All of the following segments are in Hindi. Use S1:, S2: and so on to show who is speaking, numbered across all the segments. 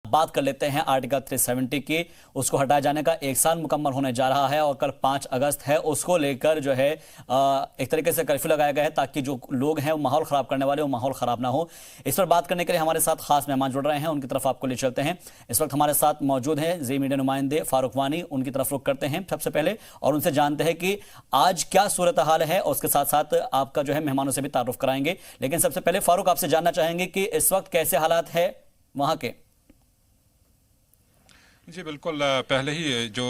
S1: बात कर लेते हैं आर्टिकल 370 की। उसको हटाए जाने का 1 साल मुकम्मल होने जा रहा है और कल 5 अगस्त है। उसको लेकर जो है एक तरीके से कर्फ्यू लगाया गया है ताकि जो लोग हैं वो माहौल खराब करने वाले वो माहौल खराब ना हो। इस पर बात करने के लिए हमारे साथ खास मेहमान जुड़ रहे हैं, उनकी तरफ आपको ले चलते हैं। इस वक्त हमारे साथ मौजूद हैं जी मीडिया नुमाइंदे फारूक वानी, उनकी तरफ रुख करते हैं सबसे पहले और उनसे जानते हैं कि आज क्या सूरत हाल है और उसके साथ साथ आपका जो है मेहमानों से भी तारुफ कराएंगे। लेकिन सबसे पहले फारूक आपसे जानना चाहेंगे कि इस वक्त कैसे हालात है वहां के।
S2: जी बिल्कुल। पहले ही जो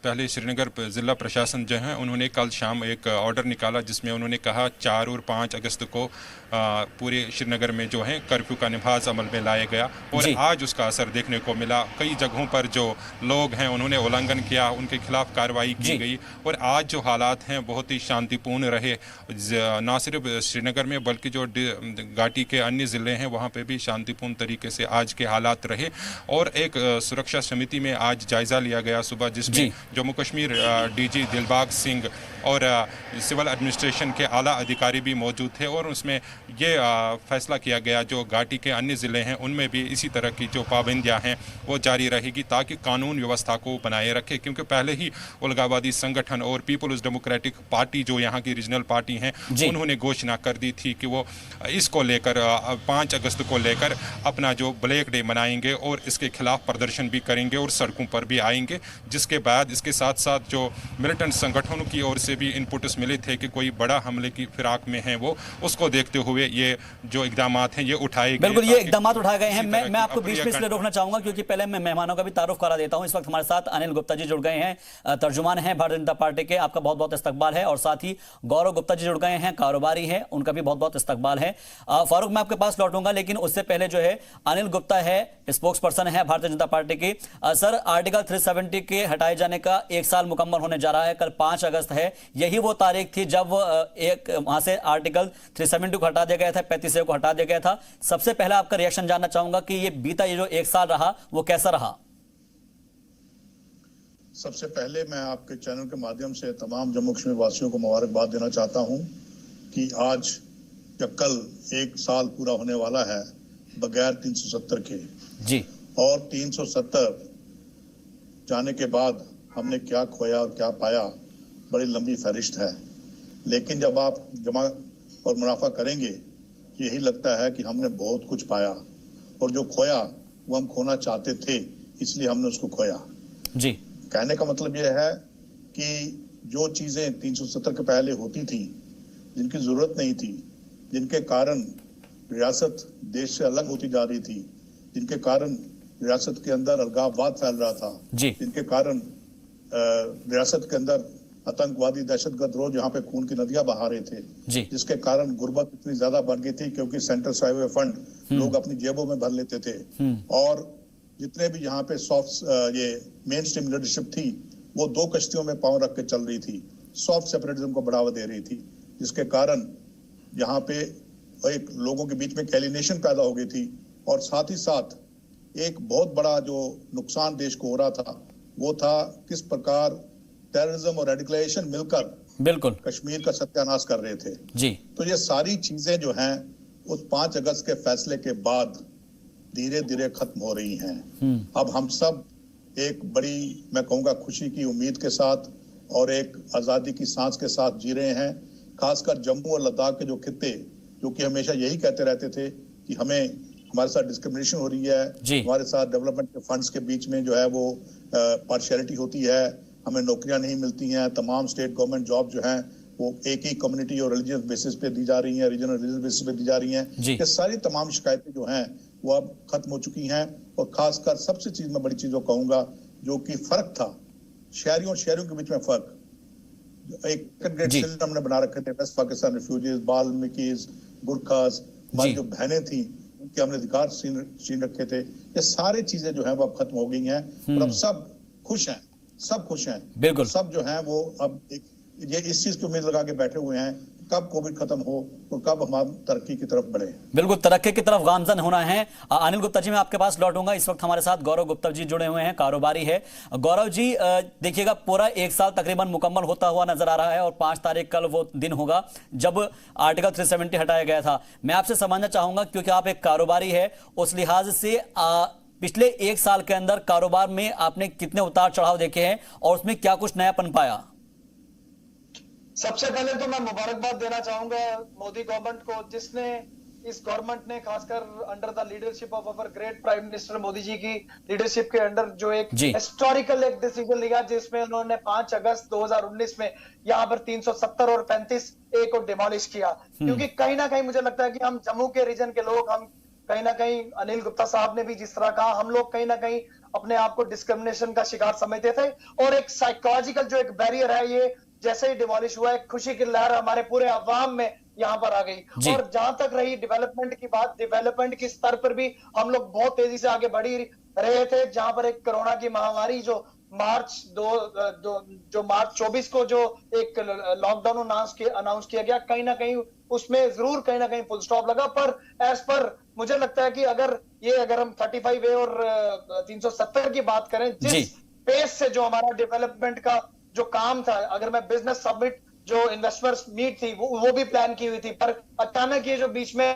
S2: पहले श्रीनगर ज़िला प्रशासन जो है उन्होंने कल शाम एक ऑर्डर निकाला जिसमें उन्होंने कहा 4 और 5 अगस्त को पूरे श्रीनगर में जो है कर्फ्यू का नफाज अमल में लाया गया और आज उसका असर देखने को मिला। कई जगहों पर जो लोग हैं उन्होंने उल्लंघन किया, उनके खिलाफ कार्रवाई की गई और आज जो हालात हैं बहुत ही शांतिपूर्ण रहे। ना सिर्फ श्रीनगर में बल्कि जो घाटी के अन्य ज़िले हैं वहाँ पर भी शांतिपूर्ण तरीके से आज के हालात रहे। और एक सुरक्षा समिति में आज जायजा लिया गया सुबह, जिसमें जम्मू कश्मीर डीजी दिलबाग सिंह और सिविल एडमिनिस्ट्रेशन के आला अधिकारी भी मौजूद थे और उसमें ये फैसला किया गया जो घाटी के अन्य ज़िले हैं उनमें भी इसी तरह की जो पाबंदियां हैं वो जारी रहेगी ताकि कानून व्यवस्था को बनाए रखे। क्योंकि पहले ही उलगाबादी संगठन और पीपल्स डेमोक्रेटिक पार्टी जो यहाँ की रीजनल पार्टी हैं उन्होंने घोषणा कर दी थी कि वो इसको लेकर 5 अगस्त को लेकर अपना जो ब्लैक डे मनाएंगे और इसके खिलाफ प्रदर्शन भी करेंगे और सड़कों पर भी आएंगे। जिसके बाद इसके साथ साथ जो मिलिटेंट संगठनों की ओर से भी इनपुट्स मिले थे कि कोई बड़ा हमले की फिराक में है वो, उसको देखते हुए ये जो इकदाम हैं ये उठाए गए।
S1: बिल्कुल ये इकदाम उठाए गए हैं। मैं आपको बीच में इसलिए रोकना चाहूंगा क्योंकि पहले मैं मेहमानों का भी तारुफ करा देता हूं। इस वक्त हमारे साथ अनिल गुप्ता जी जुड़ गए हैं, तर्जुमान हैं भारतीय जनता पार्टी के, आपका बहुत बहुत इस्तकबाल है। और साथ ही गौरव गुप्ता जी जुड़ गए हैं, कारोबारी हैं, उनका भी बहुत बहुत इस्तकबाल है। फारूक मैं आपके पास लौटूंगा लेकिन उससे पहले जो है अनिल गुप्ता है, स्पोक्स पर्सन है भारतीय जनता पार्टी की। सर आर्टिकल 370 के हटाए जाने का 1 साल मुकम्मल होने जा रहा है, कल 5 अगस्त है। यही वो तारीख थी जब एक वहां से आर्टिकल 370 को हटा दिया गया था, 35A को हटा दिया गया था। सबसे पहले आपका रिएक्शन जानना चाहूंगा कि ये बीता ये जो 1 साल रहा वो कैसा रहा।
S3: सबसे पहले मैं आपके चैनल के माध्यम से तमाम जम्मू कश्मीर वासियों को मुबारकबाद देना चाहता हूं कि आज या कल 1 साल पूरा होने वाला है बगैर 370 के
S1: जी। और
S3: 370 जाने के बाद हमने क्या खोया और क्या पाया, बड़ी लंबी फहरिस्त है। लेकिन जब आप जमा और मुनाफा करेंगे यही लगता है कि हमने बहुत कुछ पाया और जो खोया वो हम खोना चाहते थे, इसलिए हमने उसको खोया
S1: जी।
S3: कहने का मतलब यह है कि जो चीजें 370 के पहले होती थी, जिनकी जरूरत नहीं थी, जिनके कारण रियासत देश से अलग होती जा रही थी, जिनके कारण रियासत के अंदर अलगाववाद फैल रहा था, जिनके कारण रियासत के अंदर आतंकवादी दहशतगर्द रोज यहाँ पे खून की नदियां बहा रहे थे, जिसके कारण गुर्बत इतनी ज्यादा बढ़ गई थी क्योंकि सेंट्रल से आए हुए फंड लोग अपनी जेबों में भर लेते थे। और जितने भी यहाँ पे सॉफ्ट ये मेन स्ट्रीम लीडरशिप थी वो 2 कश्तियों में पांव रख के चल रही थी, सॉफ्ट सेपरेटिज्म को बढ़ावा दे रही थी, जिसके कारण यहाँ पे एक लोगों के बीच में एलिनेशन पैदा हो गई थी। और साथ ही साथ एक बहुत बड़ा जो नुकसान देश को हो रहा था वो था किस प्रकार टेररिज्म और रेडिकलाइजेशन मिलकर
S1: बिल्कुल
S3: कश्मीर का सत्यानाश कर रहे थे
S1: जी।
S3: तो ये सारी चीजें जो हैं उस 5 अगस्त के फैसले के बाद धीरे धीरे खत्म हो रही हैं। अब हम सब एक बड़ी मैं कहूँगा खुशी की उम्मीद के साथ और एक आजादी की सांस के साथ जी रहे हैं। खासकर जम्मू और लद्दाख के जो खित्ते जो कि हमेशा यही कहते रहते थे कि हमारे साथ डिस्क्रिमिनेशन हो रही है, हमारे साथ डेवलपमेंट के फंड्स के बीच में जो है वो पार्शियलिटी होती है, हमें नौकरियां नहीं मिलती हैं, तमाम स्टेट गवर्नमेंट जॉब जो हैं वो एक ही कम्युनिटी और रिलीजियस बेसिस पे दी जा रही हैं, रीजनल रिलीजियस बेसिस पे दी जा रही हैं। ये सारी तमाम शिकायतें जो हैं वो अब खत्म हो चुकी हैं। और खासकर सबसे चीज में बड़ी चीज जो कहूंगा जो कि फर्क था शहरियों और शहरियों के बीच में फर्क, एक हमने बना रखे थे, वेस्ट पाकिस्तान रिफ्यूजीज, बाल्मीकिस, गुरखास, हमारी जो बहनें थी उनके हमने अधिकार छीन रखे थे, ये सारी चीजें जो है वो अब खत्म हो गई हैं और अब सब खुश हैं, सब खुश हैं।
S1: बिल्कुल
S3: सब जो है वो अब ये इस चीज की उम्मीद लगा के बैठे हुए हैं कब कोविड खत्म हो और कब हम तरक्की की तरफ बढ़े।
S1: बिल्कुल तरक्की की तरफ गामजन होना है। अनिल गुप्ता जी मैं आपके पास लौटूंगा। इस वक्त हमारे साथ गौरव गुप्ता जी जुड़े हुए हैं, कारोबारी है। गौरव जी देखिएगा पूरा 1 साल तकरीबन मुकम्मल होता हुआ नजर आ रहा है और 5 तारीख कल वो दिन होगा जब आर्टिकल 370 हटाया गया था। मैं आपसे समझना चाहूंगा क्योंकि आप एक कारोबारी है, उस लिहाज से पिछले एक साल के अंदर कारोबार में आपने कितने उतार चढ़ाव देखे हैं और उसमें क्या कुछ नयापन पाया?
S4: सबसे पहले तो मैं मुबारकबाद देना चाहूंगा मोदी गवर्नमेंट को, जिसने इस गवर्नमेंट ने खासकर under the leadership of our great prime minister Modi ji की लीडरशिप के अंडर जो एक हिस्टोरिकल एक डिसीजन लिया, जिसमें उन्होंने 5 अगस्त 2019 में यहाँ पर 370 और 35A को डिमोलिश किया। क्योंकि कहीं ना कहीं मुझे लगता है कि हम जम्मू के रीजन के लोग, हम कहीं ना कहीं अनिल गुप्ता साहब ने भी जिस तरह कहा, हम लोग कहीं ना कहीं अपने आप को डिस्क्रिमिनेशन का शिकार समझते थे, और एक साइकोलॉजिकल जो एक बैरियर है, ये जैसे ही डिमोलिश हुआ एक खुशी की लहर हमारे पूरे अवाम में यहाँ पर आ गई। और जहां तक रही डेवलपमेंट की बात, डेवलपमेंट की स्तर पर भी हम लोग बहुत तेजी से आगे बढ़ रहे थे। जहां पर एक कोरोना की महामारी जो मार्च 24 को जो एक लॉकडाउन अनाउंस किया गया, कहीं ना कहीं उसमें जरूर कहीं ना कहीं फुल स्टॉप लगा। पर एज पर मुझे लगता है कि अगर हम 35A और 370 की बात करें, जिस पेस से जो हमारा डेवलपमेंट का जो काम था, अगर मैं बिजनेस समिट जो इन्वेस्टर्स मीट थी वो भी प्लान की हुई थी, पर अचानक ये जो बीच में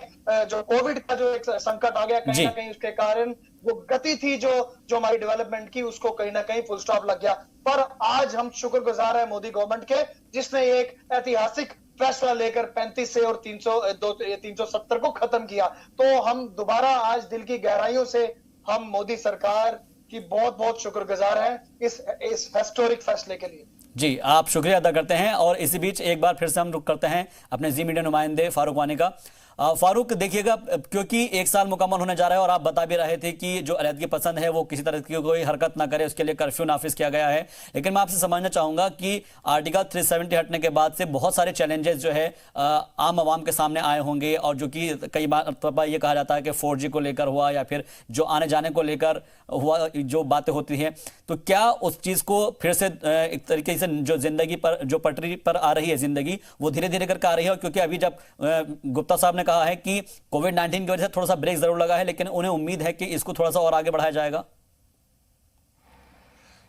S4: जो कोविड का जो एक संकट आ गया, कहीं ना कहीं उसके कारण वो गति थी जो हमारी डेवलपमेंट की, उसको कहीं ना कहीं फुल स्टॉप लग गया। पर आज हम शुक्रगुजार है मोदी गवर्नमेंट के, जिसने एक ऐतिहासिक फैसला लेकर 35A और 370 को खत्म किया। तो हम दोबारा आज दिल की गहराइयों से हम मोदी सरकार की बहुत बहुत शुक्रगुजार हैं इस हिस्टोरिक फैसले के लिए।
S1: जी, आप शुक्रिया अदा करते हैं। और इसी बीच एक बार फिर से हम रुक करते हैं अपने जी मीडिया नुमाइंदे फारूक वानी का। फारूक, देखिएगा, क्योंकि एक साल मुकम्मल होने जा रहा है और आप बता भी रहे थे कि जो अलहदगी पसंद है वो किसी तरह की कोई हरकत ना करे, उसके लिए कर्फ्यू नाफिज किया गया है। लेकिन मैं आपसे समझना चाहूंगा कि आर्टिकल 370 हटने के बाद से बहुत सारे चैलेंजेस जो है आम आवाम के सामने आए होंगे, और जो कि कई बार ये कहा जाता है कि 4G को लेकर हुआ या फिर जो आने जाने को लेकर हुआ जो बातें होती हैं, तो क्या उस चीज़ को फिर से एक तरीके से जो जिंदगी पर जो पटरी पर आ रही है जिंदगी, वो धीरे धीरे करके आ रही है? क्योंकि अभी जब गुप्ता साहब ने कहा है कि कोविड-19 की वजह से थोड़ा सा ब्रेक जरूर लगा है, लेकिन उन्हें उम्मीद है कि इसको थोड़ा सा और आगे बढ़ाया जाएगा।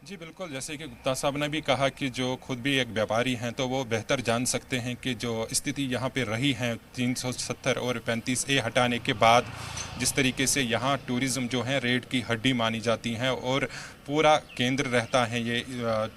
S2: जी बिल्कुल, जैसे कि गुप्ता साहब ने भी कहा कि जो खुद भी एक व्यापारी हैं तो वो बेहतर जान सकते हैं कि जो स्थिति यहाँ पे रही है 370 और 35A हटाने के बाद, जिस तरीके से यहाँ टूरिज़्म जो है रेड की हड्डी मानी जाती हैं और पूरा केंद्र रहता है ये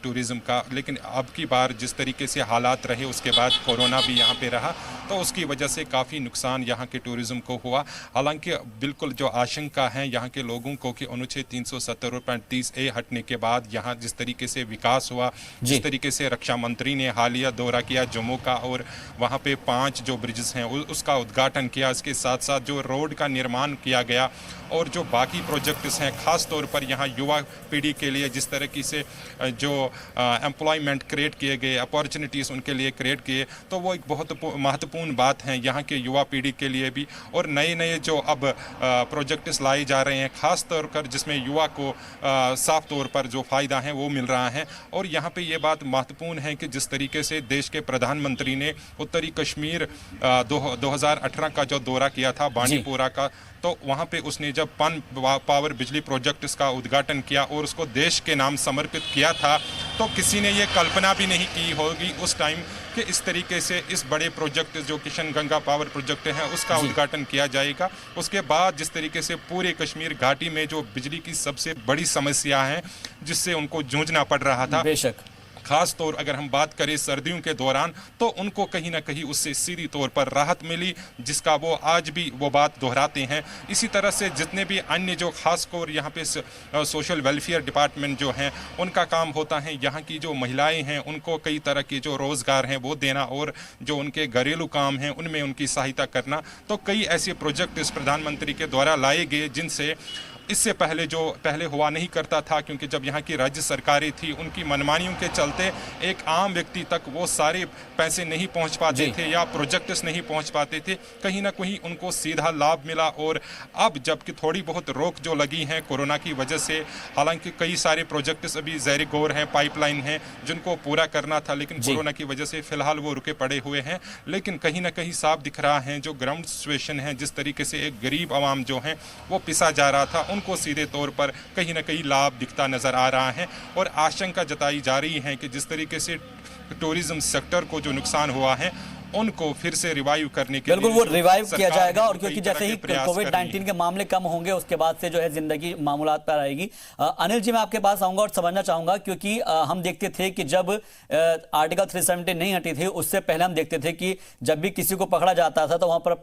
S2: टूरिज़्म का। लेकिन अब की बार जिस तरीके से हालात रहे, उसके बाद कोरोना भी यहाँ पे रहा, तो उसकी वजह से काफ़ी नुकसान यहाँ के टूरिज़्म को हुआ। हालांकि बिल्कुल जो आशंका है यहाँ के लोगों को कि अनुच्छेद 370 और 35A हटने के बाद यहाँ जिस तरीके से विकास हुआ, जिस तरीके से रक्षा मंत्री ने हालिया दौरा किया जम्मू का और वहाँ पे 5 जो ब्रिजेस हैं उसका उद्घाटन किया, इसके साथ साथ जो रोड का निर्माण किया गया और जो बाकी प्रोजेक्ट्स हैं, ख़ास तौर पर यहाँ युवा पीढ़ी के लिए जिस तरीके से जो एम्प्लॉयमेंट क्रिएट किए गए, अपॉर्चुनिटीज़ उनके लिए क्रिएट किए, तो वो एक बहुत महत्वपूर्ण बात है यहाँ के युवा पीढ़ी के लिए भी। और नए नए जो अब प्रोजेक्ट्स लाए जा रहे हैं, ख़ास तौर पर जिसमें युवा को साफ तौर पर जो फ़ायदा है वो मिल रहा है। और यहाँ पे ये बात महत्वपूर्ण है कि जिस तरीके से देश के प्रधानमंत्री ने उत्तरी कश्मीर 2018 का जो दौरा किया था बांडीपोरा का, तो वहाँ पे उसने जब पन पावर बिजली प्रोजेक्ट का उद्घाटन किया और उसको देश के नाम समर्पित किया था, तो किसी ने ये कल्पना भी नहीं की होगी उस टाइम कि इस तरीके से इस बड़े प्रोजेक्ट जो किशन गंगा पावर प्रोजेक्ट है उसका उद्घाटन किया जाएगा। उसके बाद जिस तरीके से पूरे कश्मीर घाटी में जो बिजली की सबसे बड़ी समस्या है जिससे उनको जूझना पड़ रहा था,
S1: बेशक
S2: खास तौर अगर हम बात करें सर्दियों के दौरान, तो उनको कहीं ना कहीं उससे सीधी तौर पर राहत मिली, जिसका वो आज भी वो बात दोहराते हैं। इसी तरह से जितने भी अन्य जो खास तौर यहाँ पे सोशल वेलफेयर डिपार्टमेंट जो हैं उनका काम होता है, यहाँ की जो महिलाएं हैं उनको कई तरह के जो रोज़गार हैं वो देना और जो उनके घरेलू काम हैं उनमें उनकी सहायता करना। तो कई ऐसे प्रोजेक्ट इस प्रधानमंत्री के द्वारा लाए गए जिनसे इससे पहले हुआ नहीं करता था, क्योंकि जब यहाँ की राज्य सरकारें थी उनकी मनमानियों के चलते एक आम व्यक्ति तक वो सारे पैसे नहीं पहुँच पाते थे या प्रोजेक्ट्स नहीं पहुँच पाते थे। कहीं ना कहीं उनको सीधा लाभ मिला। और अब जबकि थोड़ी बहुत रोक जो लगी है कोरोना की वजह से, हालांकि कई सारे प्रोजेक्ट्स अभी ज़ैर गौर हैं, पाइपलाइन हैं जिनको पूरा करना था, लेकिन कोरोना की वजह से फ़िलहाल वो रुके पड़े हुए हैं। लेकिन कहीं ना कहीं साफ दिख रहा है जो ग्राउंड सिचुएशन है, जिस तरीके से एक गरीब आवाम जो है वो पिसा जा रहा था, उनको सीधे तौर पर कहीं ना कहीं लाभ दिखता नजर आ रहा है। और आशंका जताई जा रही है कि जिस तरीके से टूरिज्म सेक्टर को जो नुकसान हुआ है उनको फिर से रिवाइव करने के
S1: बिल्कुल
S2: लिए
S1: वो
S2: जो
S1: रिवाइव किया
S2: सरकार
S1: जाएगा।
S2: है,
S1: और
S2: वो
S1: क्योंकि
S2: कई तरह
S1: जैसे ही
S2: के प्रयास कर रही है।
S1: कोविड-19 के मामले कम होंगे उसके बाद से जो है जिंदगी मामूलात पर आएगी। अनिल जी, मैं आपके पास आऊंगा और समझना चाहूंगा, क्योंकि हम देखते थे कि जब आर्टिकल 370 नहीं हटी थी उससे पहले हम देखते थे कि जब भी किसी को पकड़ा जाता था तो वहां पर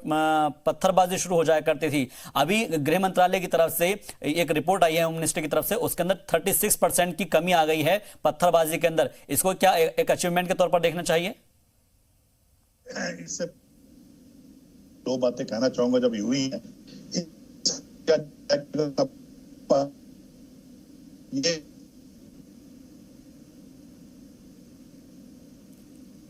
S1: पत्थरबाजी शुरू हो जाया करती थी। अभी गृह मंत्रालय की तरफ से एक रिपोर्ट आई है, होम मिनिस्टर की तरफ से, उसके अंदर 36% की कमी आ गई है पत्थरबाजी के अंदर। इसको क्या एक अचीवमेंट के तौर पर देखना चाहिए?
S3: इससे दो बातें कहना चाहूंगा जब हुई हैं। ये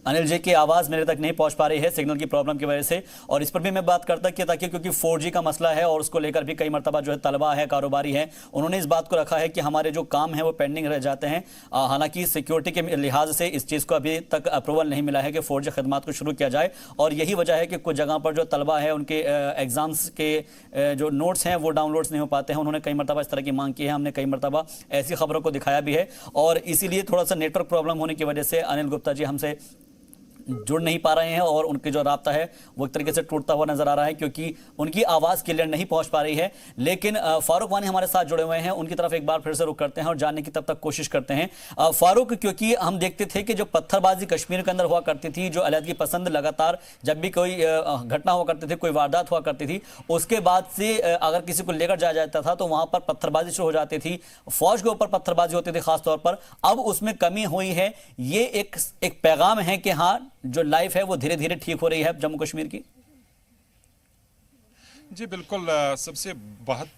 S1: अनिल जी की आवाज मेरे तक नहीं पहुंच पा रही है सिग्नल की प्रॉब्लम की वजह से, और इस पर भी मैं बात करता कि ताकि क्योंकि 4G का मसला है और उसको लेकर भी कई मरतबा जो है तलबा है, कारोबारी है, उन्होंने इस बात को रखा है कि हमारे जो काम है वो पेंडिंग रह जाते हैं। हालांकि सिक्योरिटी के लिहाज से इस चीज़ को अभी तक अप्रूवल नहीं मिला है कि 4G खदमात को शुरू किया जाए, और यही वजह है कि कुछ जगह पर जो तलबा है उनके एग्जाम्स के जो नोट्स हैं वो डाउनलोड्स नहीं हो पाते हैं। उन्होंने कई मरतबा इस तरह की मांग की है, हमने कई मरतबा ऐसी खबरों को दिखाया भी है, और इसीलिए थोड़ा सा नेटवर्क प्रॉब्लम होने की वजह से अनिल गुप्ता जी हमसे जुड़ नहीं पा रहे हैं और उनके जो राब्ता है वो एक तरीके से टूटता हुआ नजर आ रहा है क्योंकि उनकी आवाज़ क्लियर नहीं पहुंच पा रही है। लेकिन फारूक वानी हमारे साथ जुड़े हुए हैं, उनकी तरफ एक बार फिर से रुख करते हैं और जानने की तब तक कोशिश करते हैं। फारूक, क्योंकि हम देखते थे कि जो पत्थरबाजी कश्मीर के अंदर हुआ करती थी, जो अलहदगी पसंद लगातार जब भी कोई घटना हुआ करती थी, कोई वारदात हुआ करती थी, उसके बाद से अगर किसी को लेकर जाया जाता था तो वहां पर पत्थरबाजी शुरू हो जाती थी, फौज के ऊपर पत्थरबाजी होती थी खासतौर पर। अब उसमें कमी हुई है, ये एक पैगाम है कि हाँ जो लाइफ है वो धीरे धीरे ठीक हो रही है जम्मू कश्मीर की।
S2: जी बिल्कुल, सबसे बहुत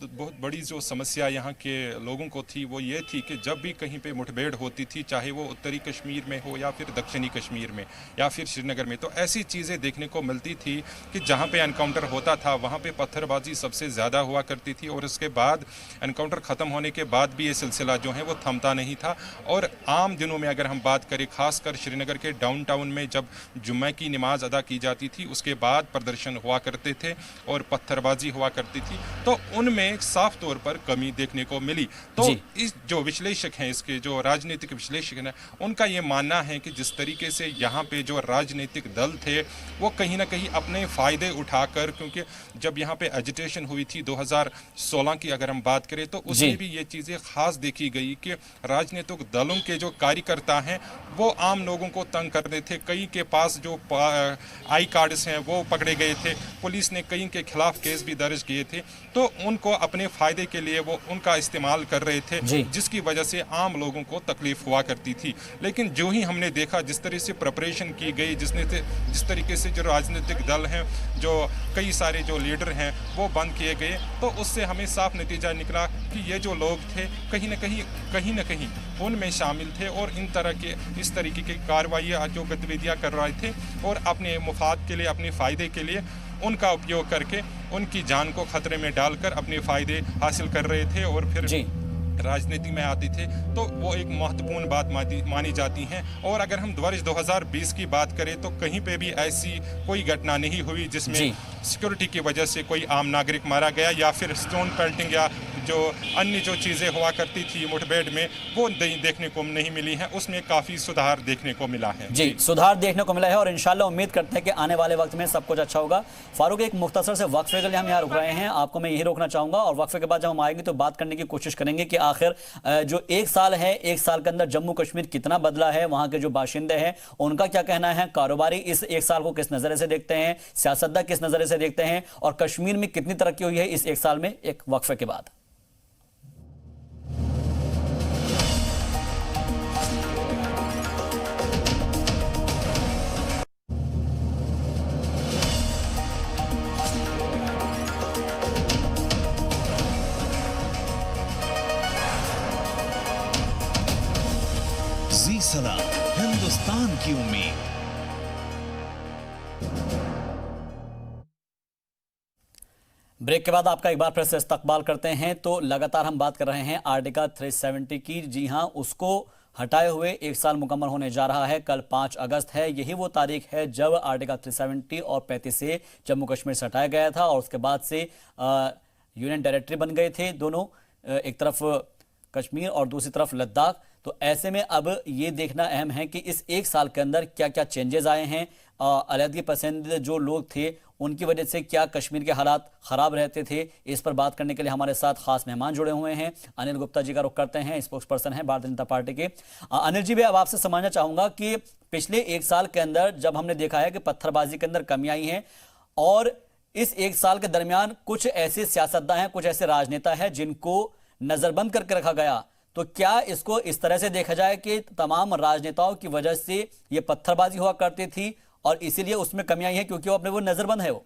S2: बड़ी जो समस्या यहाँ के लोगों को थी वो ये थी कि जब भी कहीं पे मुठभेड़ होती थी, चाहे वो उत्तरी कश्मीर में हो या फिर दक्षिणी कश्मीर में या फिर श्रीनगर में, तो ऐसी चीज़ें देखने को मिलती थी कि जहाँ पे एनकाउंटर होता था वहाँ पे पत्थरबाजी सबसे ज़्यादा हुआ करती थी, और उसके बाद एनकाउंटर ख़त्म होने के बाद भी ये सिलसिला जो है वो थमता नहीं था। और आम दिनों में अगर हम बात करें, खासकर श्रीनगर के डाउनटाउन में जब जुम्मे की नमाज अदा की जाती थी उसके बाद प्रदर्शन हुआ करते थे और पत्थरबाजी हुआ करती थी, तो उनमें साफ तौर पर कमी देखने को मिली। तो इस जो विश्लेषक हैं, इसके जो राजनीतिक विश्लेषक हैं, उनका ये मानना है कि जिस तरीके से यहाँ पे जो राजनीतिक दल थे वो कहीं ना कहीं अपने फ़ायदे उठाकर, क्योंकि जब यहाँ पे एजिटेशन हुई थी 2016 की अगर हम बात करें तो उसमें भी ये चीज़ें खास देखी गई कि राजनीतिक दलों के जो कार्यकर्ता हैं वो आम लोगों को तंग कर रहे थे। कई के पास जो आई कार्ड्स हैं वो पकड़े गए थे, पुलिस ने कई के खिलाफ केस भी दर्ज किए थे, तो उनको अपने फायदे के लिए वो उनका इस्तेमाल कर रहे थे, जिसकी वजह से आम लोगों को तकलीफ हुआ करती थी। लेकिन जो ही हमने देखा जिस तरह से प्रिपरेशन की गई, जिस तरीके से जो राजनीतिक दल हैं, जो कई सारे जो लीडर हैं वो बंद किए गए, तो उससे हमें साफ नतीजा निकला कि ये जो लोग थे कहीं ना कहीं उनमें शामिल थे और इस तरीके की कार्रवाइयाँ जो गतिविधियाँ कर रहे थे और अपने मुफाद के लिए, अपने फ़ायदे के लिए उनका उपयोग करके उनकी जान को खतरे में डालकर अपने फ़ायदे हासिल कर रहे थे और फिर राजनीति में आते थे। तो वो एक महत्वपूर्ण बात मानी जाती है। और अगर हम वर्ष 2020 की बात करें तो कहीं पे भी ऐसी कोई घटना नहीं हुई जिसमें सिक्योरिटी की वजह से कोई आम नागरिक मारा गया या फिर स्टोन पेल्टिंग या जो अन्य जो चीज़ें हुआ करती थी मुठभेड़ में वो देखने को नहीं मिली हैं। उसमें काफ़ी सुधार देखने को मिला है।
S1: जी, सुधार देखने को मिला है और इंशाल्लाह उम्मीद करते हैं कि आने वाले वक्त में सब कुछ अच्छा होगा। फारूक, एक मुख्तसर से वक्फे के लिए हम यहाँ रुक रहे हैं, आपको मैं यही रोकना चाहूँगा और वक्फे के बाद जब हम आएंगे तो बात करने की कोशिश करेंगे कि आखिर जो एक साल है, एक साल के अंदर जम्मू कश्मीर कितना बदला है, वहाँ के जो बाशिंदे हैं उनका क्या कहना है, कारोबारी इस एक साल को किस नज़रिए से देखते हैं, सियासतदान किस नज़रिए से देखते हैं और कश्मीर में कितनी तरक्की हुई है इस एक साल में, एक वक्फे के बाद।
S5: जी सलाम, हिंदुस्तान की उम्मीद।
S1: ब्रेक के बाद आपका एक बार फिर से इस्तकबाल करते हैं। तो लगातार हम बात कर रहे हैं आर्टिकल 370 की। जी हां, उसको हटाए हुए एक साल मुकम्मल होने जा रहा है। कल 5 अगस्त है, यही वो तारीख है जब आर्टिकल 370 और 35 से जम्मू कश्मीर से हटाया गया था और उसके बाद से यूनियन टेरिटरी बन गए थे दोनों, एक तरफ कश्मीर और दूसरी तरफ लद्दाख। तो ऐसे में अब ये देखना अहम है कि इस एक साल के अंदर क्या क्या चेंजेस आए हैं अलहदगी पसंद जो लोग थे उनकी वजह से क्या कश्मीर के हालात खराब रहते थे, इस पर बात करने के लिए हमारे साथ खास मेहमान जुड़े हुए हैं। अनिल गुप्ता जी का रुख करते हैं, स्पोक्स पर्सन है भारतीय जनता पार्टी के। अनिल जी, मैं अब आपसे समझना चाहूंगा कि पिछले एक साल के अंदर जब हमने देखा है कि पत्थरबाजी के अंदर कमी आई है और इस एक साल के दरमियान कुछ ऐसे सियासतदान हैं, कुछ ऐसे राजनेता हैं जिनको नजरबंद करके रखा गया, तो क्या इसको इस तरह से देखा जाए कि तमाम राजनेताओं की वजह से ये पत्थरबाजी हुआ करती थी और इसीलिए उसमें कमी आई है क्योंकि वो अपने वो नजरबंद है वो?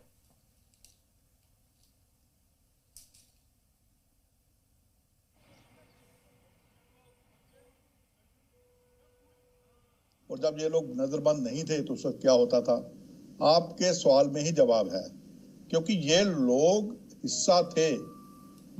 S3: और जब ये लोग नजरबंद नहीं थे तो उस वक्त क्या होता था? आपके सवाल में ही जवाब है, क्योंकि ये लोग हिस्सा थे,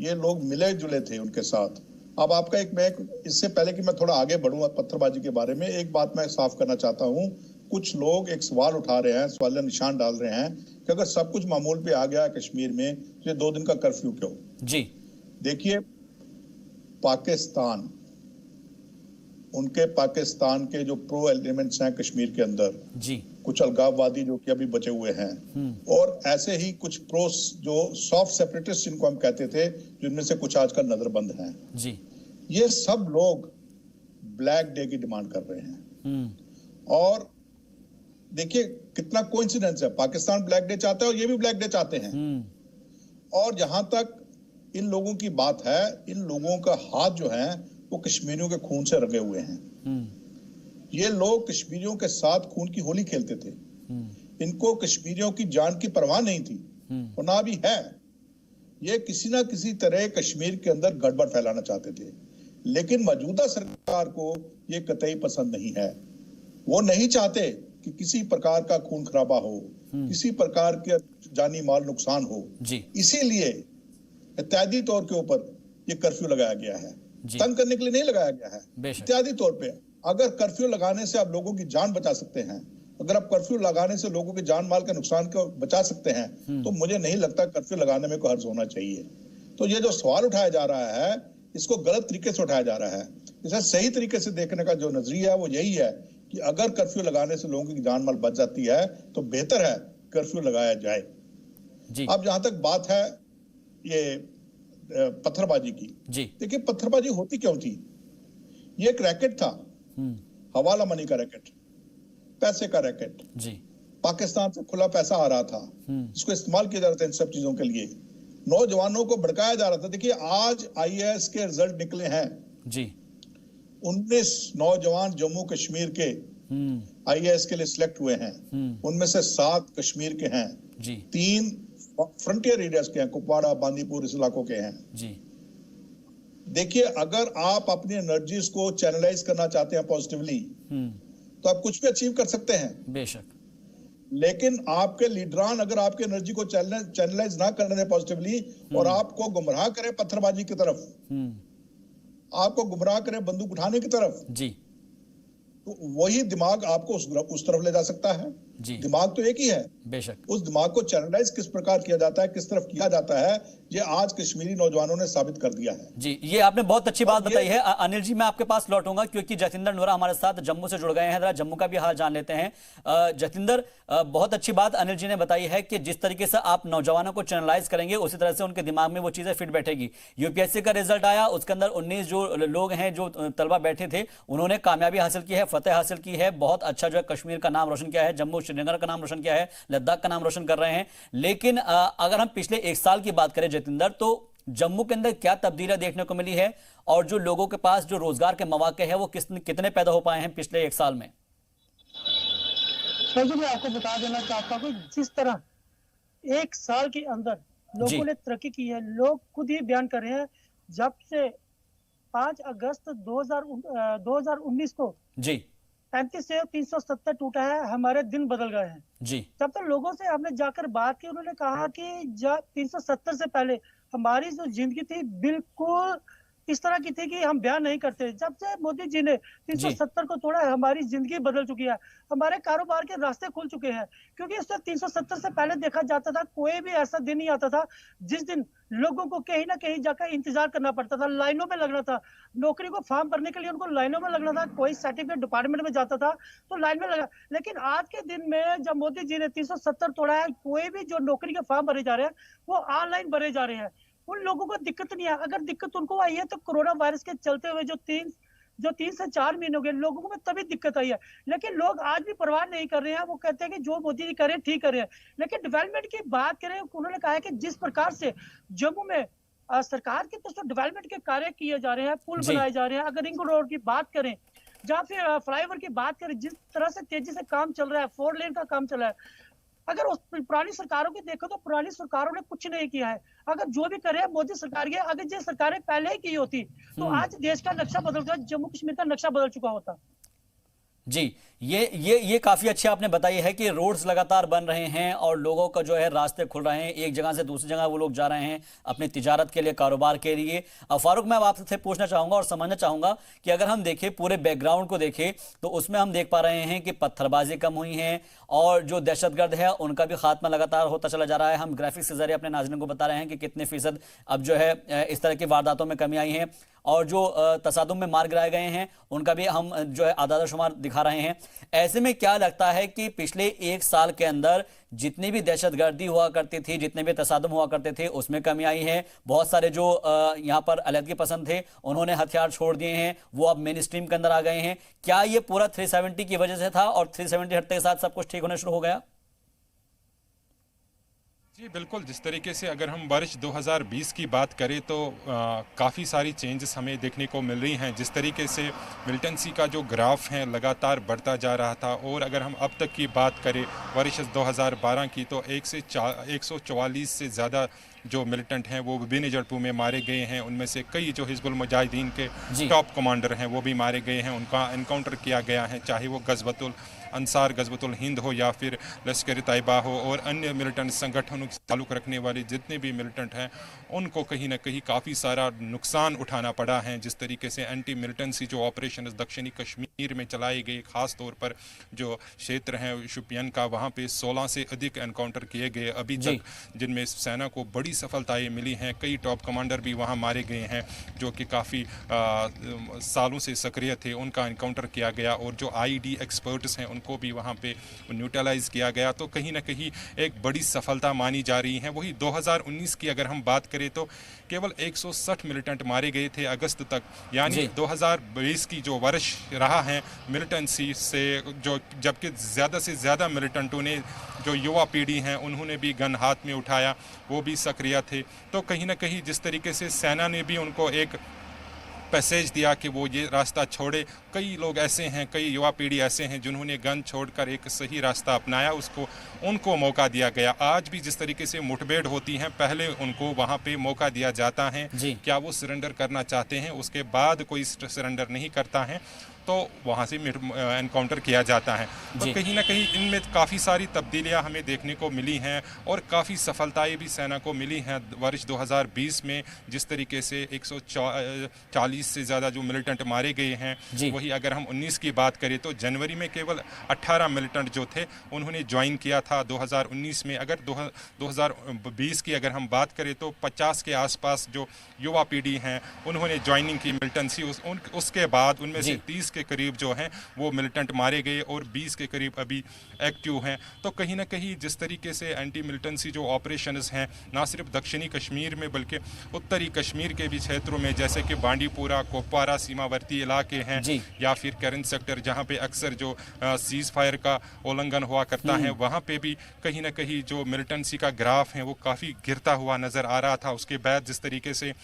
S3: ये लोग मिले जुले थे उनके साथ। अब आपका मैं इससे पहले कि मैं थोड़ा आगे बढ़ूं पत्थरबाजी के बारे में, एक बात मैं साफ करना चाहता हूं। कुछ लोग एक सवाल उठा रहे हैं, सवाल निशान डाल रहे हैं कि अगर सब कुछ मामूल पे आ गया कश्मीर में तो ये 2 दिन का कर्फ्यू क्यों?
S1: जी
S3: देखिए, पाकिस्तान, उनके पाकिस्तान के जो प्रो एलिमेंट्स हैं कश्मीर के अंदर,
S1: जी,
S3: कुछ अलगाववादी जो कि अभी बचे हुए हैं, और ऐसे ही कुछ प्रो जो सॉफ्ट सेपरेटिस्ट जिनको हम कहते थे, जिनमें से कुछ आजकल नजरबंद हैं,
S1: जी,
S3: ये सब लोग ब्लैक डे की डिमांड कर रहे हैं। और देखिए कितना कोइंसिडेंस है, पाकिस्तान ब्लैक डे चाहता है और ये भी ब्लैक डे चाहते हैं। और जहां तक इन लोगों की बात है, इन लोगों का हाथ जो है वो कश्मीरियों के खून से रंगे हुए हैं। ये लोग कश्मीरियों के साथ खून की होली खेलते थे। इनको कश्मीरियों की जान की परवाह नहीं थी और ना भी है। ये किसी ना किसी तरह कश्मीर के अंदर गड़बड़ फैलाना चाहते थे, लेकिन मौजूदा सरकार को ये कतई पसंद नहीं है। वो नहीं चाहते कि किसी प्रकार का खून खराबा हो, किसी प्रकार के जानी माल नुकसान हो। इसीलिए इत्यादी तौर के ऊपर ये कर्फ्यू लगाया गया है, तंग करने के लिए नहीं लगाया गया है। इत्यादी तौर पे अगर कर्फ्यू लगाने से आप लोगों की जान बचा सकते हैं, अगर आप कर्फ्यू लगाने से लोगों के जान माल के नुकसान को बचा सकते हैं, तो मुझे नहीं लगता कर्फ्यू लगाने में कोई हर्ज होना चाहिए। तो ये जो सवाल उठाया जा रहा है, इसको गलत तरीके से उठाया जा रहा है। इसे सही तरीके से देखने का जो नजरिया है वो यही है कि अगर कर्फ्यू लगाने से लोगों की जान माल बच जाती है तो बेहतर है कर्फ्यू लगाया जाए। अब जहां तक बात है ये पत्थरबाजी की, देखिए पत्थरबाजी होती क्यों थी? ये एक रैकेट था, हवाला मनी का रैकेट, पैसे का रैकेट। पाकिस्तान से खुला पैसा आ रहा था, इसको इस्तेमाल किया जा रहा था इन सब चीजों के लिए। नौजवानों को भड़काया जा रहा था। देखिए आज आईएएस के रिजल्ट निकले हैं जी, 19 नौजवान जम्मू कश्मीर के आईएएस के लिए सिलेक्ट हुए हैं। उनमें से 7 कश्मीर के हैं जी, 3 फ्रंटियर एरियाज के हैं, कुपवाड़ा, बांदीपुर, इस इलाकों के हैं जी। देखिए अगर आप अपनी एनर्जीज को चैनलाइज करना चाहते हैं पॉजिटिवली, तो आप कुछ भी अचीव कर सकते हैं बेशक, लेकिन आपके लीडरान अगर आपके एनर्जी को चैनलाइज ना करने दें पॉजिटिवली और आपको गुमराह करें पत्थरबाजी की तरफ, आपको गुमराह करें बंदूक उठाने की तरफ जी, तो वही दिमाग आपको उस तरफ ले जा सकता है जी। दिमाग तो एक ही है बेशक, उस दिमाग को चैनलाइज किस प्रकार किया जाता है, किस तरफ किया जाता है, ये आज कश्मीरी नौजवानों ने साबित कर दिया है
S1: जी। ये आपने बहुत अच्छी बात बताई है। अनिल जी मैं आपके पास लौटूंगा क्योंकि जतिंदर नोरा हमारे साथ जम्मू से जुड़ गए हैं, जरा जम्मू का भी हाल जान लेते हैं। जतिंदर, बहुत अच्छी बात अनिल जी ने बताई है कि जिस तरीके से आप नौजवानों को चैनलाइज करेंगे उसी तरह से उनके दिमाग में वो चीजें फिट बैठेगी। यूपीएससी का रिजल्ट आया, उसके अंदर 19 जो लोग हैं, जो तलबा बैठे थे, उन्होंने कामयाबी हासिल की है, फतेह हासिल की है, बहुत अच्छा जो है कश्मीर का नाम रोशन किया है, जम्मू श्रीनगर का नाम रोशन किया है, लद्दाख का नाम रोशन कर रहे हैं। लेकिन अगर हम पिछले एक साल की बात करें जतिंदर, तो जम्मू के अंदर क्या तब्दीलियां देखने को मिली है और जो लोगों के पास जो रोजगार के मौके हैं वो कितने पैदा हो पाए हैं पिछले एक साल में?
S6: मैं आपको बता देना चाहता हूँ जिस तरह एक साल के अंदर लोगों ने तरक्की की है, लोग खुद ही बयान कर रहे हैं। जब से 5 अगस्त 2019 को जी 35 से 370 टूटा है, हमारे दिन बदल गए हैं जी। तब तक लोगों से हमने जाकर बात की, उन्होंने कहा कि 370 से पहले हमारी जो जिंदगी थी बिल्कुल इस तरह की थी कि हम बयान नहीं करते। जब से मोदी जी ने 370 को तोड़ा है, हमारी जिंदगी बदल चुकी है, हमारे कारोबार के रास्ते खुल चुके हैं। क्योंकि उससे 370 से पहले देखा जाता था, कोई भी ऐसा दिन नहीं आता था जिस दिन लोगों को कहीं ना कहीं जाकर इंतजार करना पड़ता था, लाइनों में लगना था। नौकरी को फॉर्म भरने के लिए उनको लाइनों में लगना था, कोई सर्टिफिकेट डिपार्टमेंट में जाता था तो लाइन में लगा। लेकिन आज के दिन में जब मोदी जी ने 370 तोड़ा है, कोई भी जो नौकरी के फॉर्म भरे जा रहे हैं वो ऑनलाइन भरे जा रहे हैं। उन लोगों को दिक्कत नहीं है। अगर दिक्कत उनको आई है तो कोरोना वायरस के चलते हुए जो 3 से 4 महीने हो गए लोगों को तभी दिक्कत आई है। लेकिन लोग आज भी परवाह नहीं कर रहे हैं, वो कहते हैं कि जो मोदी जी कर रहे हैं ठीक कर रहे हैं। लेकिन डेवलपमेंट की बात करें, उन्होंने कहा है कि जिस प्रकार से जम्मू में सरकार की तरफ से डेवलपमेंट के कार्य किए जा रहे हैं, पुल बनाए जा रहे हैं, अगर रिंग रोड की बात करें या फिर फ्लाईओवर की बात करें, जिस तरह से तेजी से काम चल रहा है, 4 लेन का काम चल रहा है, अगर उस पुरानी सरकारों की देखो तो पुरानी सरकारों ने कुछ नहीं किया है। अगर जो भी करे मोदी सरकार की, अगर जो सरकारें पहले ही की होती तो आज देश का नक्शा बदल गया, जम्मू कश्मीर का नक्शा बदल चुका होता।
S1: जी, ये काफी अच्छी आपने बताई है कि रोड्स लगातार बन रहे हैं और लोगों का जो है रास्ते खुल रहे हैं, एक जगह से दूसरी जगह वो लोग जा रहे हैं अपनी तिजारत के लिए, कारोबार के लिए। अब फारूक, मैं अब आपसे पूछना चाहूंगा और समझना चाहूंगा कि अगर हम देखें पूरे बैकग्राउंड को देखें तो उसमें हम देख पा रहे हैं कि पत्थरबाजी कम हुई है और जो दहशतगर्द है उनका भी खात्मा लगातार होता चला जा रहा है। हम ग्राफिक्स के जरिए अपने नाज़रीन को बता रहे हैं कि कितने फीसद अब जो है इस तरह की वारदातों में कमी आई है और जो तसादुम में मार गिराए गए हैं उनका भी हम जो है आदाद शुमार दिखा रहे हैं। ऐसे में क्या लगता है कि पिछले 1 साल के अंदर जितनी भी दहशतगर्दी हुआ करती थी, जितने भी तसादुम हुआ करते थे, उसमें कमी आई है? बहुत सारे जो यहाँ पर अलहदगी पसंद थे उन्होंने हथियार छोड़ दिए हैं, वो अब मेन स्ट्रीम के अंदर आ गए हैं। क्या ये पूरा 370 की वजह से था और 370 हटते के साथ सब कुछ ठीक होना शुरू हो गया?
S2: जी बिल्कुल, जिस तरीके से अगर हम वर्ष 2020 की बात करें तो काफ़ी सारी चेंजेस हमें देखने को मिल रही हैं। जिस तरीके से मिलिटेंसी का जो ग्राफ है लगातार बढ़ता जा रहा था और अगर हम अब तक की बात करें वर्ष 2012 की तो 144 से ज़्यादा जो मिलिटेंट हैं वो विभिन्न झड़पों में मारे गए हैं। उनमें से कई जो हिजबुल मुजाहिदीन के टॉप कमांडर हैं वो भी मारे गए हैं, उनका एनकाउंटर किया गया है, चाहे वो गज़वतुल अंसार, गज़वतुल हिंद हो या फिर लश्कर तैयबा हो और अन्य मिलिटेंट संगठनों से ताल्लुक़ रखने वाले जितने भी मिलिटेंट हैं उनको कहीं ना कहीं काफ़ी सारा नुकसान उठाना पड़ा है। जिस तरीके से एंटी मिलिटेंसी जो ऑपरेशन दक्षिणी कश्मीर में चलाई गई, ख़ास तौर पर जो क्षेत्र हैं शुपियन का, वहाँ पे 16 से अधिक एनकाउंटर किए गए अभी तक, जिनमें सेना को बड़ी सफलताएँ मिली हैं। कई टॉप कमांडर भी वहाँ मारे गए हैं जो कि काफ़ी सालों से सक्रिय थे, उनका एनकाउंटर किया गया और जो IED एक्सपर्ट्स हैं उनको भी वहाँ पे न्यूट्रलाइज किया गया। तो कहीं ना कहीं एक बड़ी सफलता मानी जा रही है। वही 2019 की अगर हम बात करें तो केवल 160 मिलिटेंट मारे गए थे अगस्त तक, यानी 2020 की जो वर्ष रहा है मिलिटेंसी से, जो जबकि ज़्यादा से ज़्यादा मिलिटेंटों ने, जो युवा पीढ़ी हैं उन्होंने भी गन हाथ में उठाया, वो भी सक्रिय थे। तो कहीं ना कहीं जिस तरीके से सेना ने भी उनको एक पैसेज दिया कि वो ये रास्ता छोड़े, कई लोग ऐसे हैं, कई युवा पीढ़ी ऐसे हैं जिन्होंने गन छोड़कर एक सही रास्ता अपनाया, उनको मौका दिया गया। आज भी जिस तरीके से मुठभेड़ होती हैं पहले उनको वहाँ पे मौका दिया जाता है, क्या वो सरेंडर करना चाहते हैं, उसके बाद कोई सरेंडर नहीं करता है तो वहाँ से एनकाउंटर किया जाता है। तो कहीं ना कहीं इनमें काफ़ी सारी तब्दीलियाँ हमें देखने को मिली हैं और काफ़ी सफलताएं भी सेना को मिली हैं। वर्ष 2020 में जिस तरीके से 140 से ज़्यादा जो मिलिटेंट मारे गए हैं, वही अगर हम 19 की बात करें तो जनवरी में केवल 18 मिलिटेंट जो थे उन्होंने ज्वाइन किया था 2019 में। अगर 2020 की अगर हम बात करें तो 50 के आसपास जो युवा पीढ़ी हैं उन्होंने ज्वाइनिंग की मिलिटेंसी, उसके बाद उनमें से 30 के करीब जो हैं वो मिलिटेंट मारे गए और 20 के करीब अभी एक्टिव हैं। तो कहीं ना कहीं जिस तरीके से एंटी मिलिटेंसी जो ऑपरेशंस हैं ना सिर्फ दक्षिणी कश्मीर में बल्कि उत्तरी कश्मीर के भी क्षेत्रों में, जैसे कि बांडीपुरा, कुपवारा सीमावर्ती इलाके हैं या फिर कैरन सेक्टर जहां पे अक्सर जो सीज फायर का उल्लंघन हुआ करता है, वहां पे भी कहीं ना कहीं जो मिलिटेंसी का ग्राफ है वो काफ़ी गिरता हुआ नज़र आ रहा था। उसके बाद जिस तरीके से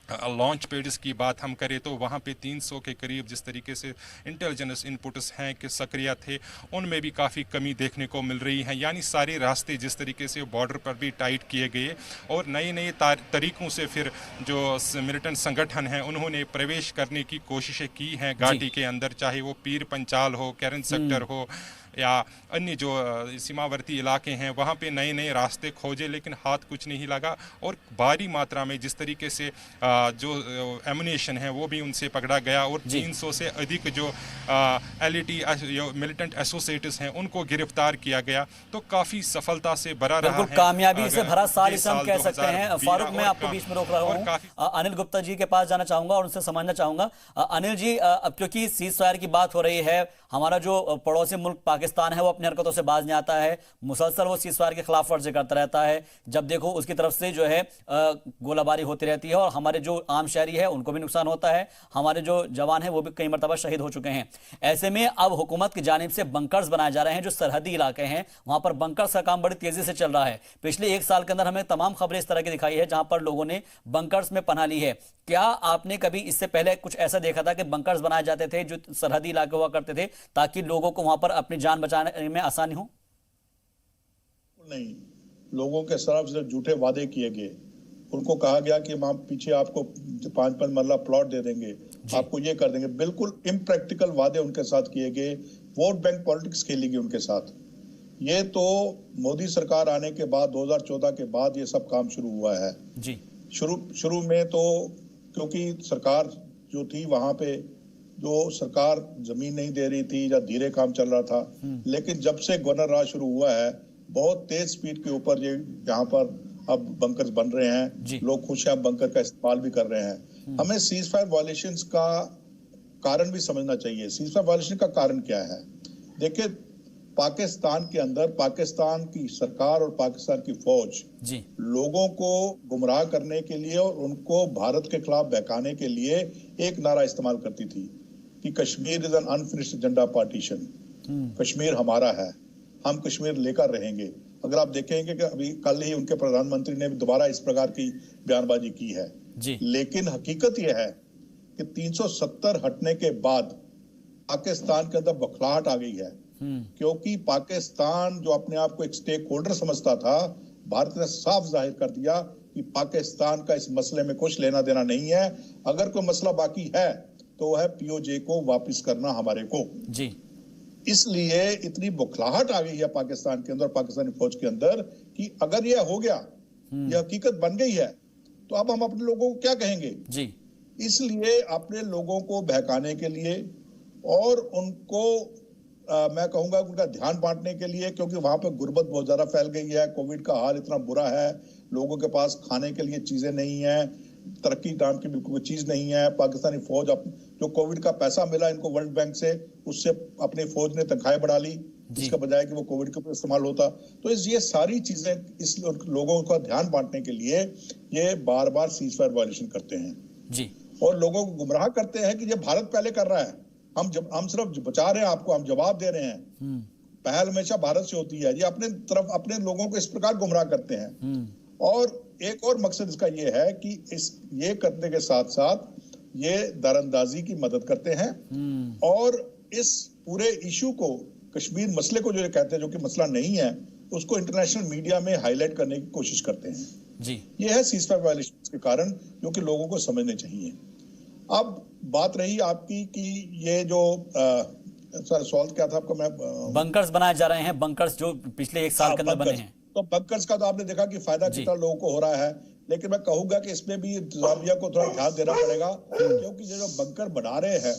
S2: लॉन्च पैड्स की बात हम करें तो वहाँ पे 300 के करीब जिस तरीके से इंटेलिजेंस इनपुट्स हैं कि सक्रिय थे, उनमें भी काफ़ी कमी देखने को मिल रही है। यानी सारे रास्ते जिस तरीके से बॉर्डर पर भी टाइट किए गए और नए नए तरीक़ों से फिर जो मिलिटेंट संगठन हैं उन्होंने प्रवेश करने की कोशिशें की हैं घाटी के अंदर, चाहे वो पीर पंचाल हो, कैरन सेक्टर हो या अन्य जो सीमावर्ती इलाके हैं वहाँ पे नए नए रास्ते खोजे, लेकिन हाथ कुछ नहीं लगा। और भारी मात्रा में जिस तरीके से जो एमुनेशन है वो भी उनसे पकड़ा गया, और 300 से अधिक जो LET मिलिटेंट एसोसिएट्स हैं उनको गिरफ्तार किया गया। तो काफ़ी सफलता से भरा रहा है,
S1: कामयाबी से भरा साल इसे हम कह सकते हैं। फारूक, मैं आपको बीच में रोक रहा हूँ, अनिल गुप्ता जी के पास जाना चाहूंगा और उनसे समझना चाहूंगा। अनिल जी, अब क्योंकि सीज फायर की बात हो रही है, हमारा जो पड़ोसी मुल्क पाकिस्तान है वो अपनी हरकतों से बाज नहीं आता है, मुसलसल वो सीज फायर के खिलाफ वर्जी करता रहता है। जब देखो उसकी तरफ से जो है गोलाबारी होती रहती है और हमारे जो आम शहरी है उनको भी नुकसान होता है, हमारे जो जवान है वो भी कई मरतबा शहीद हो चुके हैं। ऐसे में अब हुकूमत की जानिब से बंकर्स बनाए जा रहे हैं, जो सरहदी इलाके हैं वहां पर बंकर्स का काम बड़ी तेजी से चल रहा है। पिछले एक साल के अंदर हमें तमाम खबरें इस तरह की दिखाई है जहां पर लोगों ने बंकर्स में पनाह ली है। क्या आपने कभी इससे पहले कुछ ऐसा देखा था कि बंकर्स बनाए जाते थे जो सरहदी इलाके हुआ करते थे ताकि लोगों को वहां पर अपनी जान बचाने में आसानी हो?
S3: नहीं, लोगों के सिर्फ झूठे वादे किए गए। उनको कहा गया कि हम पीछे आपको 5-5 मरला प्लॉट दे देंगे, आपको ये कर देंगे। बिल्कुल इम्प्रैक्टिकल वादे उनके साथ किए गए, वोट बैंक पॉलिटिक्स खेली गई उनके साथ। ये तो मोदी सरकार आने के बाद 2014 के बाद ये सब काम शुरू हुआ है जी। शुरू में तो क्योंकि सरकार जो थी वहां पे जो सरकार जमीन नहीं दे रही थी या धीरे काम चल रहा था, लेकिन जब से गवर्नर राज शुरू हुआ है बहुत तेज स्पीड के ऊपर ये यहाँ पर अब बंकर्स बन रहे हैं, लोग खुश हैं, बंकर का इस्तेमाल भी कर रहे हैं। हमें सीज फायर वायलेशंस का कारण भी समझना चाहिए। सीज फायर वायलेशन का कारण क्या है? देखिए, पाकिस्तान के अंदर पाकिस्तान की सरकार और पाकिस्तान की फौज लोगों को गुमराह करने के लिए और उनको भारत के खिलाफ बहकाने के लिए एक नारा इस्तेमाल करती थी कि Kashmir is an unfinished agenda partition. Kashmir हमारा है, हम कश्मीर लेकर रहेंगे। अगर आप देखेंगे कि अभी कल ही उनके प्रधानमंत्री ने दोबारा इस प्रकार की बयानबाजी की है लेकिन हकीकत यह है कि 370 हटने के बाद पाकिस्तान के अंदर बखलाहट आ गई है, क्योंकि पाकिस्तान जो अपने आप को एक स्टेक होल्डर समझता था, भारत ने साफ जाहिर कर दिया कि पाकिस्तान का इस मसले में कुछ लेना देना नहीं है। अगर कोई मसला बाकी है तो वह है POJ को वापस करना हमारे को जी। इसलिए इतनी बुखलाहट आ गई है पाकिस्तान के अंदर, पाकिस्तानी फौज के अंदर, कि अगर यह हो गया, यह हकीकत बन गई है, तो अब हम अपने लोगों को क्या कहेंगे जी। इसलिए अपने लोगों को बहकाने के लिए और उनको मैं कहूंगा उनका ध्यान बांटने के लिए, क्योंकि वहां पे गुर्बत बहुत ज्यादा फैल गई है, कोविड का हाल इतना बुरा है, लोगों के पास खाने के लिए चीजें नहीं है, तरक्की नाम की बिल्कुल चीज नहीं है। पाकिस्तानी फौज जो कोविड का पैसा मिला इनको वर्ल्ड बैंक से, उससे अपनी फौज ने तनख्वाहें बढ़ा ली, इसके बजाय कि वो कोविड के ऊपर इस्तेमाल होता। तो ये सारी चीजें इस लोगों का ध्यान बांटने के लिए ये बार बार सीज फायर वायलेशन करते हैं जी, और लोगों को गुमराह करते हैं कि ये भारत पहले कर रहा है, हम सिर्फ बचा रहे हैं आपको, हम जवाब दे रहे हैं। पहल हमेशा भारत से होती है। ये अपने तरफ अपने लोगों को इस प्रकार गुमराह करते हैं। और एक और मकसद इसका ये है कि ये करने के साथ साथ ये दरअंदाजी की मदद करते हैं और इस पूरे इशू को, कश्मीर मसले को जो कहते हैं, जो कि मसला नहीं है, उसको इंटरनेशनल मीडिया में हाईलाइट करने की कोशिश करते हैं जी। ये है सीज फायर वायलेशन के कारण, जो कि लोगों को समझने चाहिए। अब बात रही आपकी कि ये जो सर सवाल क्या था आपका? मैं
S1: बंकर्स बनाए जा रहे हैं, बंकर्स जो पिछले एक साल के अंदर बने हैं, तो
S3: बंकर्स का तो आपने देखा कि फायदा कितना लोगों को हो रहा है, लेकिन मैं कहूंगा कि इसमें भी इंतजामिया को थोड़ा ध्यान देना पड़ेगा, क्योंकि जो बंकर बना रहे हैं,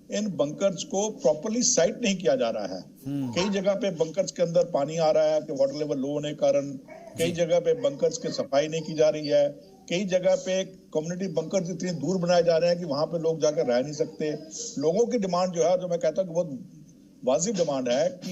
S3: इन बंकर्स को प्रॉपर्ली साइट नहीं किया जा रहा है। कई जगह पे बंकर्स के अंदर पानी आ रहा है कि वाटर लेवल लो होने के कारण, कई जगह पे बंकर्स की सफाई नहीं की जा रही है, कई जगह पे कम्युनिटी बंकर्स इतनी दूर बनाए जा रहे हैं कि वहां पे लोग जाकर रह नहीं सकते। लोगों की डिमांड जो है, जो मैं कहता हूँ कि बहुत वाजिब डिमांड है कि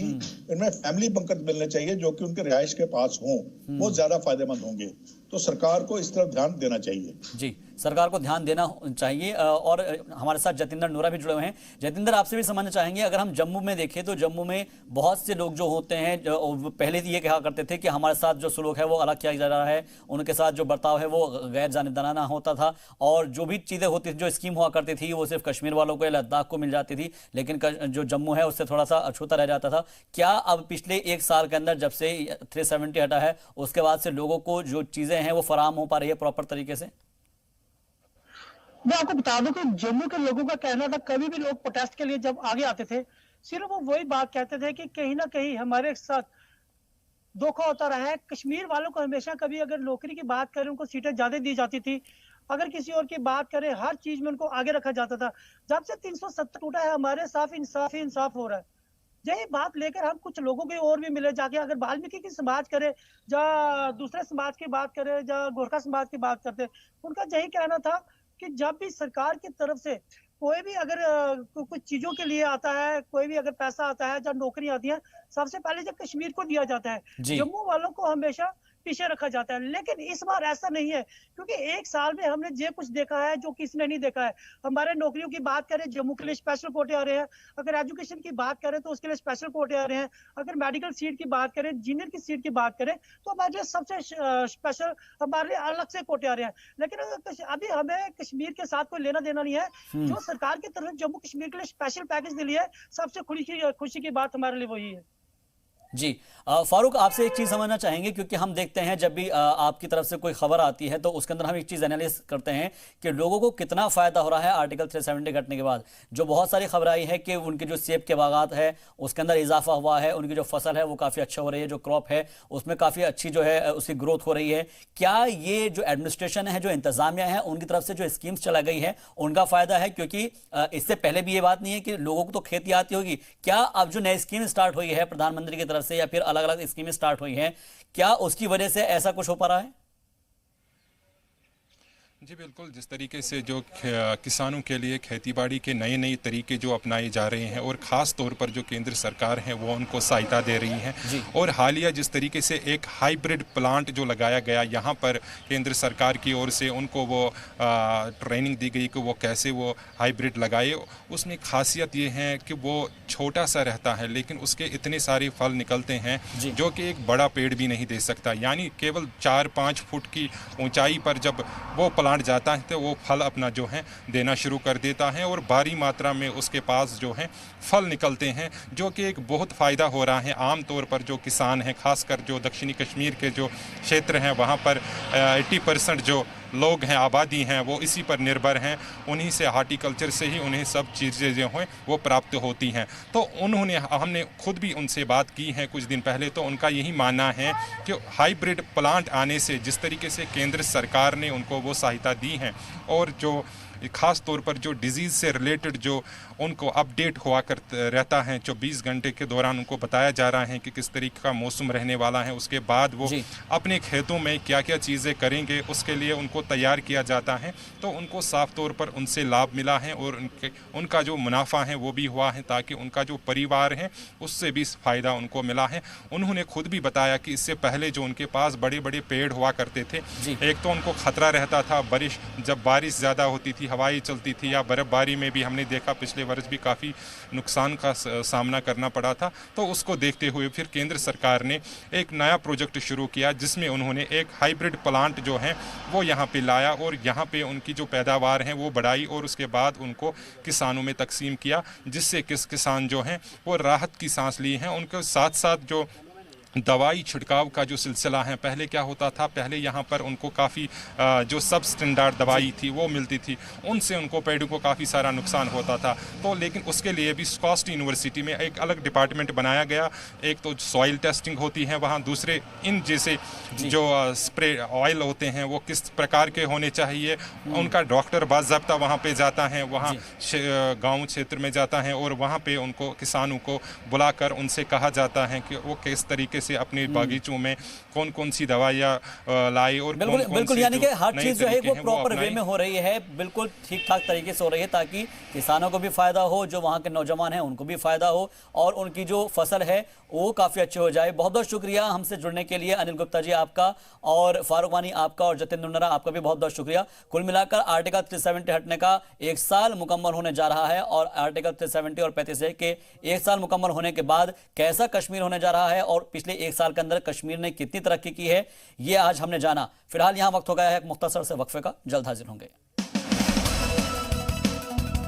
S3: इनमें फैमिली बंकर्स मिलने चाहिए जो कि उनके रिहाइश के पास हों, वो ज्यादा फायदेमंद होंगे। तो सरकार को इस तरफ ध्यान देना चाहिए
S1: जी, सरकार को ध्यान देना चाहिए। और हमारे साथ जतिंदर नोरा भी जुड़े हुए हैं। जतिंदर, आपसे भी समझना चाहेंगे, अगर हम जम्मू में देखें तो जम्मू में बहुत से लोग जो होते हैं, पहले ये कहा करते थे कि हमारे साथ जो सलूक है वो अलग किया जा रहा है, उनके साथ जो बर्ताव है वो गैर जानिबदाराना होता था, और जो भी चीज़ें होती थी, जो स्कीम हुआ करती थी, वो सिर्फ कश्मीर वालों को, लद्दाख को मिल जाती थी, लेकिन जो जम्मू है उससे थोड़ा सा अछूता रह जाता था। क्या अब पिछले एक साल के अंदर, जब से 370 हटा है, उसके बाद से लोगों को जो चीज़ें हैं वो फराहम हो पा रही है प्रॉपर तरीके से?
S6: मैं आपको बता दूं कि जम्मू के लोगों का कहना था, कभी भी लोग प्रोटेस्ट के लिए जब आगे आते थे, सिर्फ वो वही बात कहते थे कि कहीं ना कहीं हमारे साथ धोखा होता रहा है। कश्मीर वालों को हमेशा कभी अगर नौकरी की बात करें उनको सीटें ज्यादा दी जाती थी, अगर किसी और की बात करें हर चीज में उनको आगे रखा जाता था। जब से 370 टूटा है हमारे साथ इंसाफ ही इंसाफ हो रहा है। यही बात लेकर हम कुछ लोगों के और भी मिले जाके, अगर वाल्मीकि की समाज करे या दूसरे समाज की बात करे या गोरखा समाज की बात करते, उनका यही कहना था कि जब भी सरकार की तरफ से कोई भी अगर कुछ चीजों के लिए आता है, कोई भी अगर पैसा आता है, जब नौकरी आती है, सबसे पहले जब कश्मीर को दिया जाता है,
S1: जी।
S6: जम्मू वालों को हमेशा पीछे रखा जाता है। लेकिन इस बार ऐसा नहीं है, क्योंकि एक साल में हमने ये कुछ देखा है जो किसी ने नहीं देखा है। हमारे नौकरियों की बात करें, जम्मू के लिए स्पेशल कोटे आ रहे हैं। अगर एजुकेशन की बात करें तो उसके लिए स्पेशल कोटे आ रहे हैं। अगर मेडिकल सीट की बात करें, इंजीनियर की सीट की बात करें, तो हमारे लिए सबसे स्पेशल, हमारे लिए अलग से कोटे आ रहे हैं। लेकिन अभी हमें कश्मीर के साथ कोई लेना देना नहीं है। जो सरकार की तरफ जम्मू कश्मीर के लिए स्पेशल पैकेज दिली है, सबसे खुशी की बात हमारे लिए वही है।
S1: जी फारूक, आपसे एक चीज समझना चाहेंगे, क्योंकि हम देखते हैं जब भी आपकी तरफ से कोई खबर आती है तो उसके अंदर हम एक चीज एनालिसिस करते हैं कि लोगों को कितना फायदा हो रहा है आर्टिकल 370 घटने के बाद। जो बहुत सारी खबर आई है कि उनके जो सेब के बागात है उसके अंदर इजाफा हुआ है, उनकी जो फसल है वो काफी अच्छा हो रही है, जो क्रॉप है उसमें काफी अच्छी जो है उसकी ग्रोथ हो रही है। क्या ये जो एडमिनिस्ट्रेशन है, जो इंतजामिया है, उनकी तरफ से जो स्कीम्स चला गई है उनका फायदा है? क्योंकि इससे पहले भी ये बात नहीं है कि लोगों को तो खेती आती होगी। क्या अब जो नई स्कीम स्टार्ट हुई है प्रधानमंत्री की तरफ से या फिर अलग अलग स्कीमें स्टार्ट हुई हैं, क्या उसकी वजह से ऐसा कुछ हो पा रहा है?
S2: जी बिल्कुल, जिस तरीके से जो किसानों के लिए खेतीबाड़ी के नए नए तरीके जो अपनाए जा रहे हैं और ख़ास तौर पर जो केंद्र सरकार है वो उनको सहायता दे रही है। और हालिया जिस तरीके से एक हाइब्रिड प्लांट जो लगाया गया यहाँ पर केंद्र सरकार की ओर से, उनको वो ट्रेनिंग दी गई कि वो कैसे वो हाइब्रिड लगाए। उसमें खासियत ये है कि वो छोटा सा रहता है लेकिन उसके इतने सारे फल निकलते हैं जो कि एक बड़ा पेड़ भी नहीं दे सकता। यानी केवल 4-5 फुट की ऊंचाई पर जब वो प्लांट जाता है तो वो फल अपना जो है देना शुरू कर देता है और भारी मात्रा में उसके पास जो है फल निकलते हैं, जो कि एक बहुत फ़ायदा हो रहा है। आम तौर पर जो किसान हैं, खासकर जो दक्षिणी कश्मीर के जो क्षेत्र हैं वहाँ पर 80% जो लोग हैं, आबादी हैं, वो इसी पर निर्भर हैं। उन्हीं से, हार्टिकल्चर से ही उन्हें सब चीज़ें जो हैं वो प्राप्त होती हैं। तो हमने खुद भी उनसे बात की है कुछ दिन पहले, तो उनका यही मानना है कि हाइब्रिड प्लांट आने से जिस तरीके से केंद्र सरकार ने उनको वो सहायता दी है और जो ख़ास तौर पर जो डिज़ीज़ से रिलेटेड जो उनको अपडेट हुआ कर रहता है, 24 घंटे के दौरान उनको बताया जा रहा है कि किस तरीके का मौसम रहने वाला है, उसके बाद वो अपने खेतों में क्या क्या चीज़ें करेंगे उसके लिए उनको तैयार किया जाता है। तो उनको साफ तौर पर उनसे लाभ मिला है और उनका जो मुनाफा है वो भी हुआ है, ताकि उनका जो परिवार है उससे भी फ़ायदा उनको मिला है। उन्होंने खुद भी बताया कि इससे पहले जो उनके पास बड़े बड़े पेड़ हुआ करते थे, एक तो उनको ख़तरा रहता था जब बारिश ज़्यादा होती थी, हवाएं चलती थी, या बर्फ़बारी में भी हमने देखा पिछले वर्ष भी काफ़ी नुकसान का सामना करना पड़ा था। तो उसको देखते हुए फिर केंद्र सरकार ने एक नया प्रोजेक्ट शुरू किया जिसमें उन्होंने एक हाइब्रिड प्लांट जो है वो यहाँ पे लाया और यहाँ पे उनकी जो पैदावार है वो बढ़ाई और उसके बाद उनको किसानों में तकसीम किया, जिससे किसान जो हैं वो राहत की सांस ली है। उनके साथ साथ जो दवाई छिड़काव का जो सिलसिला है, पहले क्या होता था, पहले यहाँ पर उनको काफ़ी जो सब स्टैंडर्ड दवाई थी वो मिलती थी, उनसे उनको पेड़ों को काफ़ी सारा नुकसान होता था। तो लेकिन उसके लिए भी स्कॉस्ट यूनिवर्सिटी में एक अलग डिपार्टमेंट बनाया गया। एक तो सॉइल टेस्टिंग होती है वहाँ, दूसरे इन जैसे जो स्प्रे ऑयल होते हैं वो किस प्रकार के होने चाहिए, उनका डॉक्टर बाज़ाब्ता वहाँ पर जाता है, वहाँ गाँव क्षेत्र में जाता है और वहाँ पर उनको किसानों को बुलाकर उनसे कहा जाता है कि वो किस तरीके से अपने बागीचों में कौन कौन सी दवाइयाँ लाए और
S1: बिल्कुल यानी कि हर चीज जो है वो प्रॉपर वे में हो रही है, बिल्कुल ठीक ठाक तरीके से हो रही है, ताकि किसानों को भी फायदा हो, जो वहाँ के नौजवान हैं उनको भी फायदा हो और उनकी जो फसल है वो काफी अच्छी हो जाए। बहुत बहुत शुक्रिया हमसे जुड़ने के लिए अनिल गुप्ता जी आपका, और फारूक वानी आपका, और जतिन नुन्नरा आपका भी बहुत बहुत शुक्रिया। कुल मिलाकर आर्टिकल 370 हटने का 1 साल मुकम्मल होने जा रहा है और आर्टिकल 370 और 35A के 1 साल मुकम्मल होने के बाद कैसा कश्मीर होने जा रहा है और पिछले 1 साल के अंदर कश्मीर ने कितनी तरक्की की है, ये आज हमने जाना। फिलहाल यहां वक्त हो गया है एक मुख्तसर से वक्फे का, जल्द हाजिर होंगे।